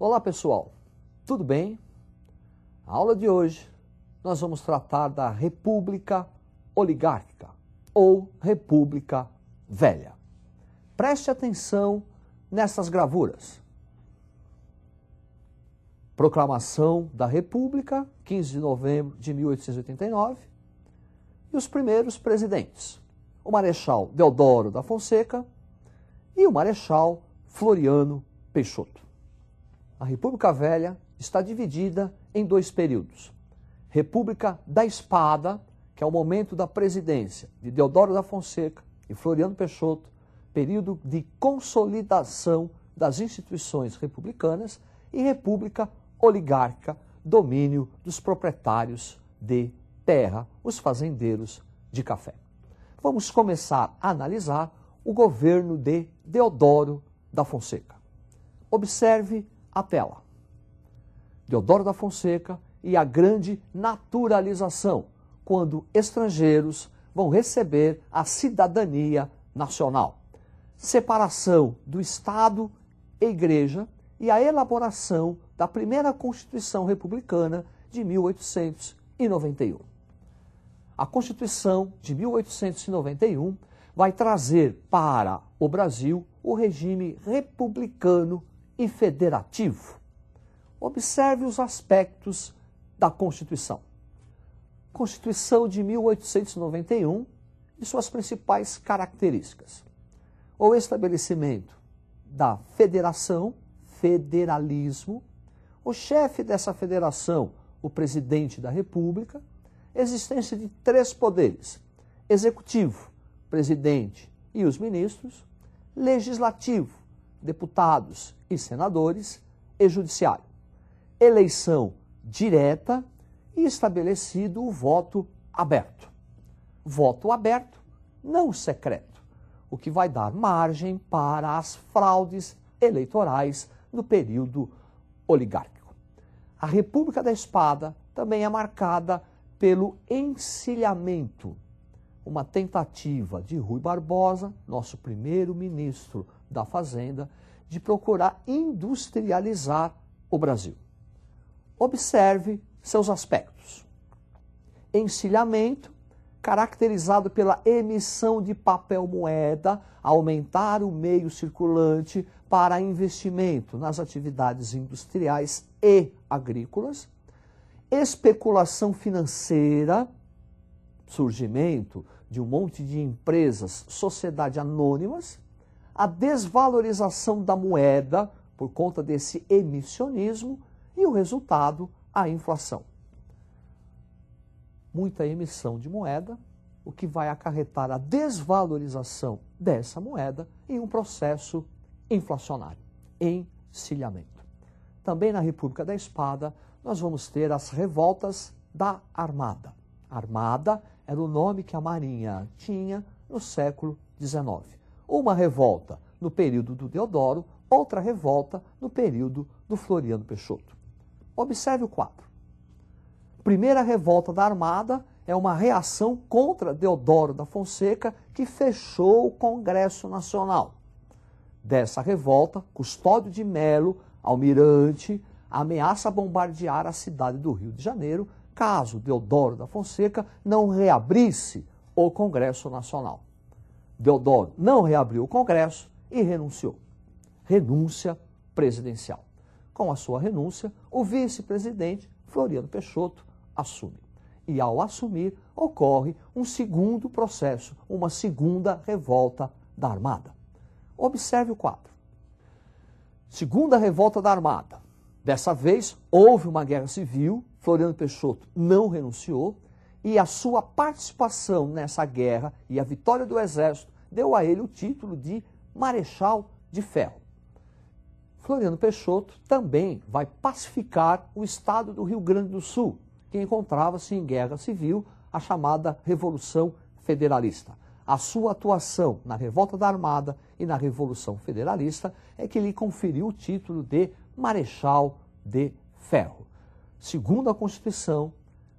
Olá pessoal, tudo bem? Na aula de hoje nós vamos tratar da República Oligárquica ou República Velha. Preste atenção nessas gravuras. Proclamação da República, 15 de novembro de 1889, e os primeiros presidentes, o Marechal Deodoro da Fonseca e o Marechal Floriano Peixoto. A República Velha está dividida em dois períodos. República da Espada, que é o momento da presidência de Deodoro da Fonseca e Floriano Peixoto, período de consolidação das instituições republicanas, e República Oligárquica, domínio dos proprietários de terra, os fazendeiros de café. Vamos começar a analisar o governo de Deodoro da Fonseca. Observe a tela. Deodoro da Fonseca e a grande naturalização, quando estrangeiros vão receber a cidadania nacional. Separação do Estado e Igreja e a elaboração da primeira Constituição Republicana de 1891. A Constituição de 1891 vai trazer para o Brasil o regime republicano e federativo. Observe os aspectos da Constituição. Constituição de 1891 e suas principais características. O estabelecimento da federação, federalismo, o chefe dessa federação, o presidente da República, existência de três poderes: executivo, presidente e os ministros, legislativo, deputados e senadores, e judiciário. Eleição direta e estabelecido o voto aberto. Voto aberto, não secreto, o que vai dar margem para as fraudes eleitorais no período oligárquico. A República da Espada também é marcada pelo encilhamento, uma tentativa de Rui Barbosa, nosso primeiro-ministro da Fazenda, de procurar industrializar o Brasil. Observe seus aspectos. Encilhamento, caracterizado pela emissão de papel moeda, aumentar o meio circulante para investimento nas atividades industriais e agrícolas. Especulação financeira, surgimento de um monte de empresas, sociedade anônimas, a desvalorização da moeda por conta desse emissionismo e o resultado, a inflação. Muita emissão de moeda, o que vai acarretar a desvalorização dessa moeda e um processo inflacionário, encilhamento. Também na República da Espada, nós vamos ter as revoltas da Armada. Armada era o nome que a Marinha tinha no século XIX. Uma revolta no período do Deodoro, outra revolta no período do Floriano Peixoto. Observe o quadro. Primeira revolta da Armada é uma reação contra Deodoro da Fonseca, que fechou o Congresso Nacional. Dessa revolta, Custódio de Melo, almirante, ameaça bombardear a cidade do Rio de Janeiro, caso Deodoro da Fonseca não reabrisse o Congresso Nacional. Deodoro não reabriu o Congresso e renunciou. Renúncia presidencial. Com a sua renúncia, o vice-presidente Floriano Peixoto assume. E ao assumir, ocorre um segundo processo, uma segunda revolta da Armada. Observe o quadro. Segunda revolta da Armada. Dessa vez, houve uma guerra civil, Floriano Peixoto não renunciou, e a sua participação nessa guerra e a vitória do Exército deu a ele o título de Marechal de Ferro. Floriano Peixoto também vai pacificar o estado do Rio Grande do Sul, que encontrava-se em guerra civil, a chamada Revolução Federalista. A sua atuação na Revolta da Armada e na Revolução Federalista é que lhe conferiu o título de Marechal de Ferro. Segundo a Constituição,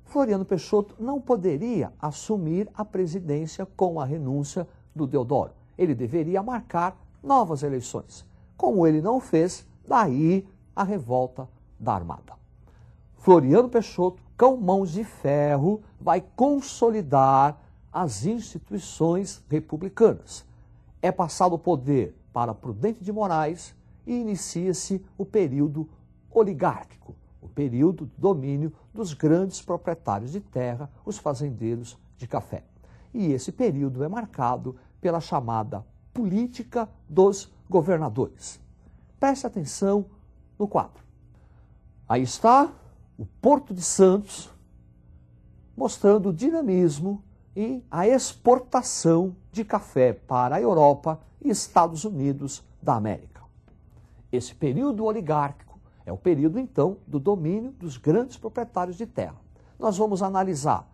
Floriano Peixoto não poderia assumir a presidência com a renúncia do Deodoro. Ele deveria marcar novas eleições. Como ele não fez, daí a revolta da Armada. Floriano Peixoto, com mãos de ferro, vai consolidar as instituições republicanas. É passado o poder para Prudente de Moraes e inicia-se o período oligárquico, o período do domínio dos grandes proprietários de terra, os fazendeiros de café. E esse período é marcado pela chamada política dos governadores. Preste atenção no quadro. Aí está o Porto de Santos, mostrando o dinamismo e a exportação de café para a Europa e Estados Unidos da América. Esse período oligárquico é o período, então, do domínio dos grandes proprietários de terra. Nós vamos analisar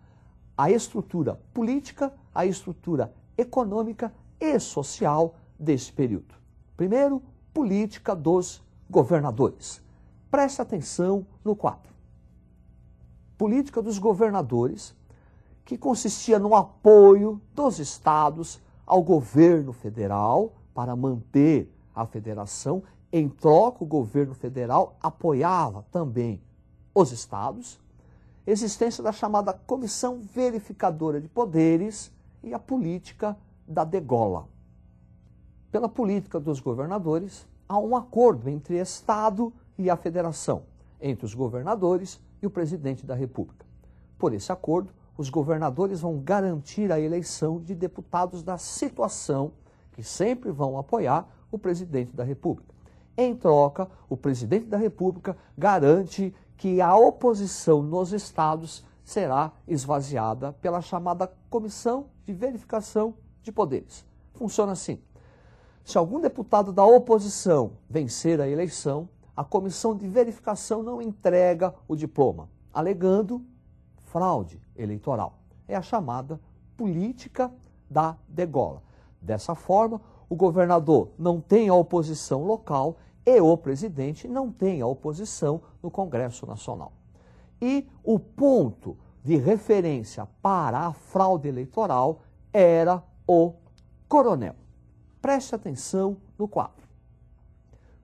a estrutura política, a estrutura econômica e social desse período. Primeiro, política dos governadores. Preste atenção no quadro. Política dos governadores, que consistia no apoio dos estados ao governo federal para manter a federação. Em troca, o governo federal apoiava também os estados. Existência da chamada Comissão Verificadora de Poderes e a política da degola. Pela política dos governadores, há um acordo entre Estado e a Federação, entre os governadores e o presidente da República. Por esse acordo, os governadores vão garantir a eleição de deputados da situação, que sempre vão apoiar o presidente da República. Em troca, o presidente da República garante que a oposição nos estados será esvaziada pela chamada Comissão de Verificação de Poderes. Funciona assim. Se algum deputado da oposição vencer a eleição, a Comissão de Verificação não entrega o diploma, alegando fraude eleitoral. É a chamada política da degola. Dessa forma, o governador não tem a oposição local e o presidente não tem a oposição no Congresso Nacional. E o ponto de referência para a fraude eleitoral era o coronel. Preste atenção no quadro.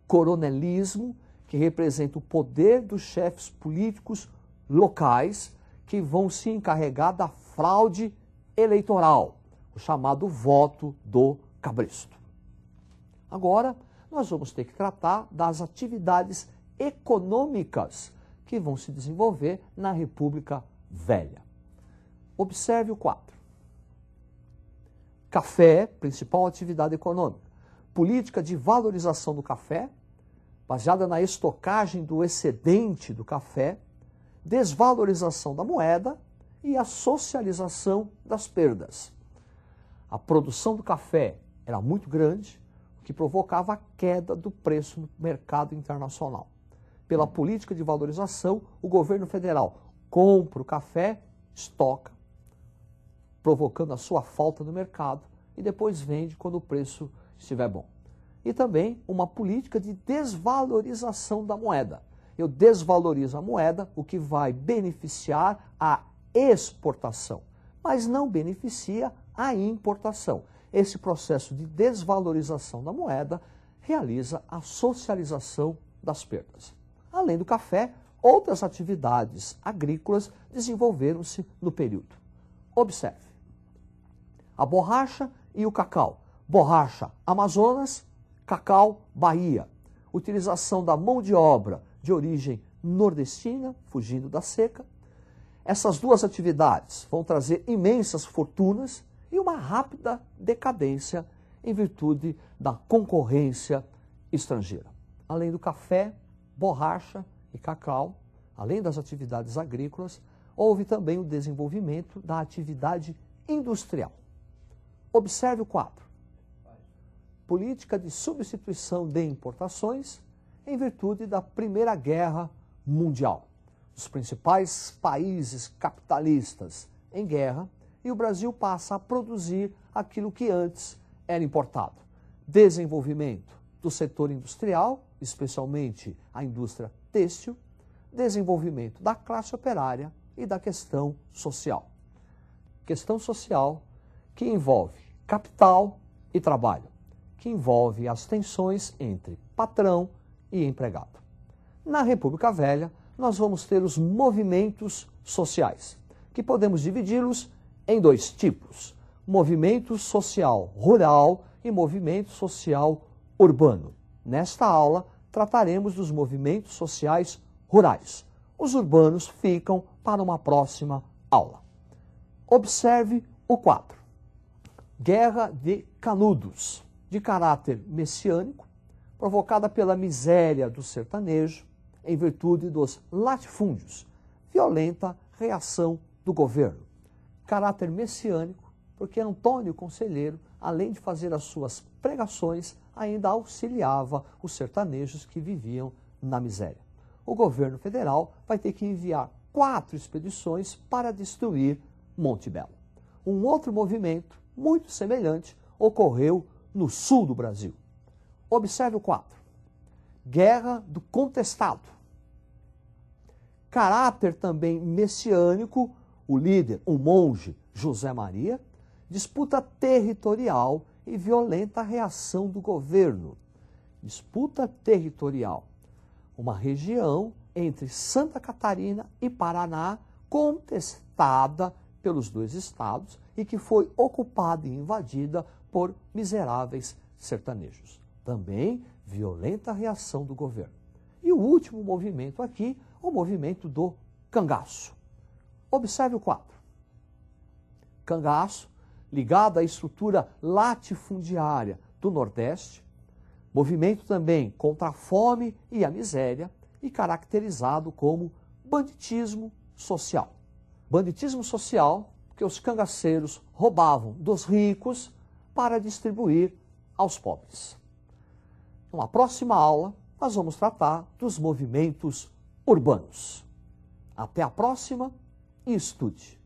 Coronelismo, que representa o poder dos chefes políticos locais que vão se encarregar da fraude eleitoral, o chamado voto do cabresto. Agora, nós vamos ter que tratar das atividades econômicas que vão se desenvolver na República Velha. Observe o quadro. Café, principal atividade econômica. Política de valorização do café, baseada na estocagem do excedente do café, desvalorização da moeda e a socialização das perdas. A produção do café era muito grande, o que provocava a queda do preço no mercado internacional. Pela política de valorização, o governo federal compra o café, estoca, provocando a sua falta no mercado e depois vende quando o preço estiver bom. E também uma política de desvalorização da moeda. Eu desvalorizo a moeda, o que vai beneficiar a exportação, mas não beneficia a importação. Esse processo de desvalorização da moeda realiza a socialização das perdas. Além do café, outras atividades agrícolas desenvolveram-se no período. Observe. A borracha e o cacau. Borracha, Amazonas, cacau, Bahia. Utilização da mão de obra de origem nordestina, fugindo da seca. Essas duas atividades vão trazer imensas fortunas e uma rápida decadência em virtude da concorrência estrangeira. Além do café, borracha e cacau, além das atividades agrícolas, houve também o desenvolvimento da atividade industrial. Observe o quadro. Política de substituição de importações em virtude da Primeira Guerra Mundial. Os principais países capitalistas em guerra e o Brasil passa a produzir aquilo que antes era importado. Desenvolvimento do setor industrial, especialmente a indústria têxtil, desenvolvimento da classe operária e da questão social. Questão social que envolve capital e trabalho, que envolve as tensões entre patrão e empregado. Na República Velha, nós vamos ter os movimentos sociais, que podemos dividi-los em dois tipos: movimento social rural e movimento social urbano. Nesta aula, trataremos dos movimentos sociais rurais. Os urbanos ficam para uma próxima aula. Observe o quadro. Guerra de Canudos, de caráter messiânico, provocada pela miséria do sertanejo, em virtude dos latifúndios, violenta reação do governo. Caráter messiânico, porque Antônio Conselheiro, além de fazer as suas pregações, ainda auxiliava os sertanejos que viviam na miséria. O governo federal vai ter que enviar 4 expedições para destruir Monte Belo. Um outro movimento, muito semelhante, ocorreu no sul do Brasil. Observe o quadro. Guerra do Contestado. Caráter também messiânico, o líder, o monge José Maria, disputa territorial e violenta reação do governo. Disputa territorial. Uma região entre Santa Catarina e Paraná, contestada pelos 2 estados e que foi ocupada e invadida por miseráveis sertanejos. Também violenta reação do governo. E o último movimento aqui, o movimento do cangaço. Observe o quadro. Cangaço, ligado à estrutura latifundiária do Nordeste, movimento também contra a fome e a miséria e caracterizado como banditismo social. Banditismo social que os cangaceiros roubavam dos ricos para distribuir aos pobres. Numa próxima aula, nós vamos tratar dos movimentos urbanos. Até a próxima e estude!